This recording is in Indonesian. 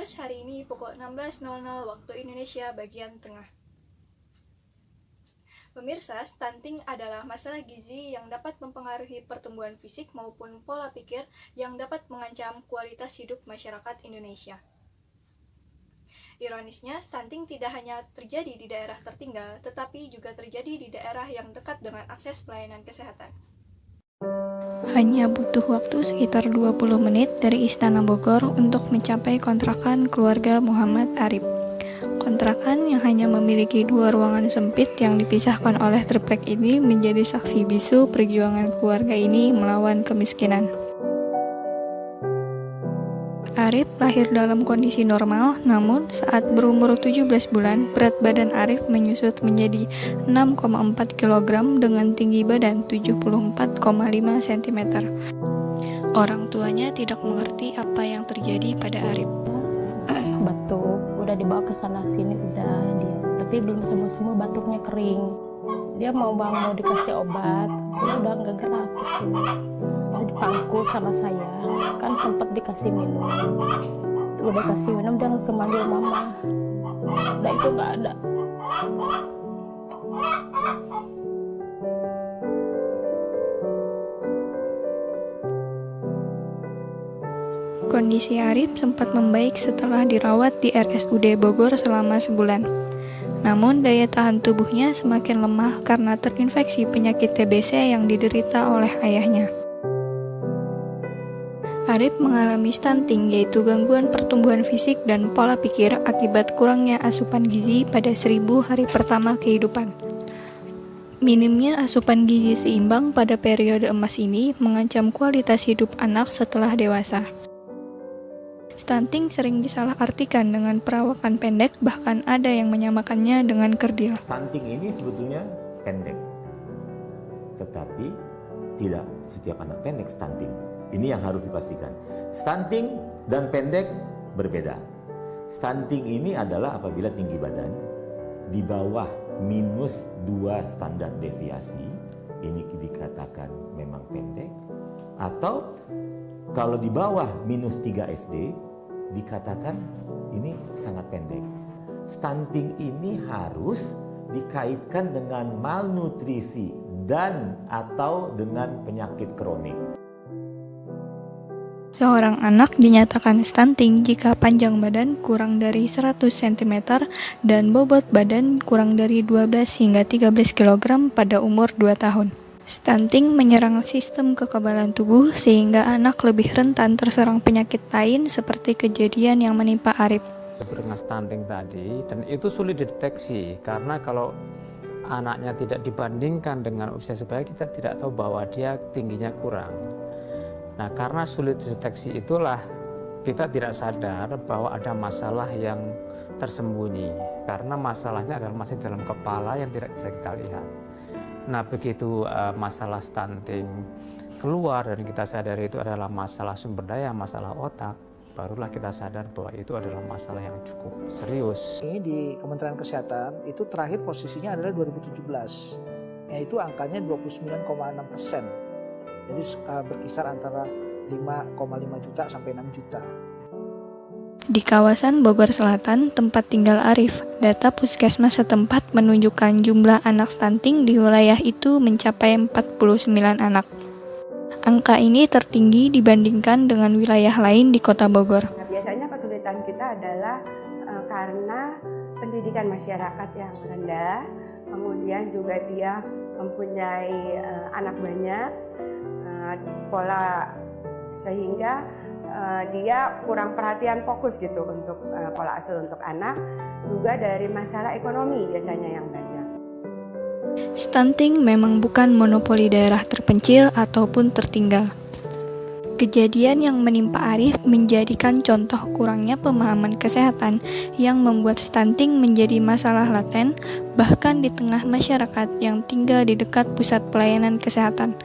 News hari ini pukul 16.00 waktu Indonesia bagian tengah. Pemirsa, stunting adalah masalah gizi yang dapat mempengaruhi pertumbuhan fisik maupun pola pikir yang dapat mengancam kualitas hidup masyarakat Indonesia. Ironisnya, stunting tidak hanya terjadi di daerah tertinggal, tetapi juga terjadi di daerah yang dekat dengan akses pelayanan kesehatan. Hanya butuh waktu sekitar 20 menit dari Istana Bogor untuk mencapai kontrakan keluarga Muhammad Arif. Kontrakan yang hanya memiliki 2 ruangan sempit yang dipisahkan oleh triplek ini menjadi saksi bisu perjuangan keluarga ini melawan kemiskinan. Arif lahir dalam kondisi normal, namun saat berumur 17 bulan, berat badan Arif menyusut menjadi 6,4 kg dengan tinggi badan 74,5 cm. Orang tuanya tidak mengerti apa yang terjadi pada Arif. Batuk, udah dibawa ke sana sini udah dia, tapi belum sembuh batuknya kering. Dia mau dikasih obat, dia udah nggak gerak gitu. Dipangku sama saya, kan sempat dikasih minum. Udah kasih minum dia langsung manggil mama. Udah itu nggak ada. Kondisi Arif sempat membaik setelah dirawat di RSUD Bogor selama sebulan. Namun daya tahan tubuhnya semakin lemah karena terinfeksi penyakit TBC yang diderita oleh ayahnya. Arif mengalami stunting, yaitu gangguan pertumbuhan fisik dan pola pikir akibat kurangnya asupan gizi pada 1000 hari pertama kehidupan. Minimnya asupan gizi seimbang pada periode emas ini mengancam kualitas hidup anak setelah dewasa. Stunting sering disalahartikan dengan perawakan pendek, bahkan ada yang menyamakannya dengan kerdil. Stunting ini sebetulnya pendek, tetapi tidak setiap anak pendek stunting. Ini yang harus dipastikan. Stunting dan pendek berbeda. Stunting ini adalah apabila tinggi badan di bawah -2 standar deviasi, ini dikatakan memang pendek. Atau kalau di bawah -3 SD, dikatakan ini sangat pendek. Stunting ini harus dikaitkan dengan malnutrisi dan atau dengan penyakit kronik. Seorang anak dinyatakan stunting jika panjang badan kurang dari 100 cm dan bobot badan kurang dari 12 hingga 13 kg pada umur 2 tahun. Stunting menyerang sistem kekebalan tubuh sehingga anak lebih rentan terserang penyakit lain seperti kejadian yang menimpa Arif. Dengan stunting tadi, dan itu sulit dideteksi karena kalau anaknya tidak dibandingkan dengan usia sebaya, kita tidak tahu bahwa dia tingginya kurang. Nah, karena sulit dideteksi itulah kita tidak sadar bahwa ada masalah yang tersembunyi. Karena masalahnya adalah masih dalam kepala yang tidak bisa kita lihat. Nah, begitu masalah stunting keluar dan kita sadari itu adalah masalah sumber daya, masalah otak, barulah kita sadar bahwa itu adalah masalah yang cukup serius. Ini di Kementerian Kesehatan itu terakhir posisinya adalah 2017, yaitu angkanya 29,6%. Jadi berkisar antara 5,5 juta sampai 6 juta. Di kawasan Bogor Selatan, tempat tinggal Arif, data puskesmas setempat menunjukkan jumlah anak stunting di wilayah itu mencapai 49 anak. Angka ini tertinggi dibandingkan dengan wilayah lain di Kota Bogor. Nah, biasanya kesulitan kita adalah karena pendidikan masyarakat yang rendah, kemudian juga dia mempunyai anak banyak, pola sehingga dia kurang perhatian fokus gitu untuk pola asuh untuk anak, juga dari masalah ekonomi biasanya yang banyak. Stunting memang bukan monopoli daerah terpencil ataupun tertinggal. Kejadian yang menimpa Arif menjadikan contoh kurangnya pemahaman kesehatan yang membuat stunting menjadi masalah laten bahkan di tengah masyarakat yang tinggal di dekat pusat pelayanan kesehatan.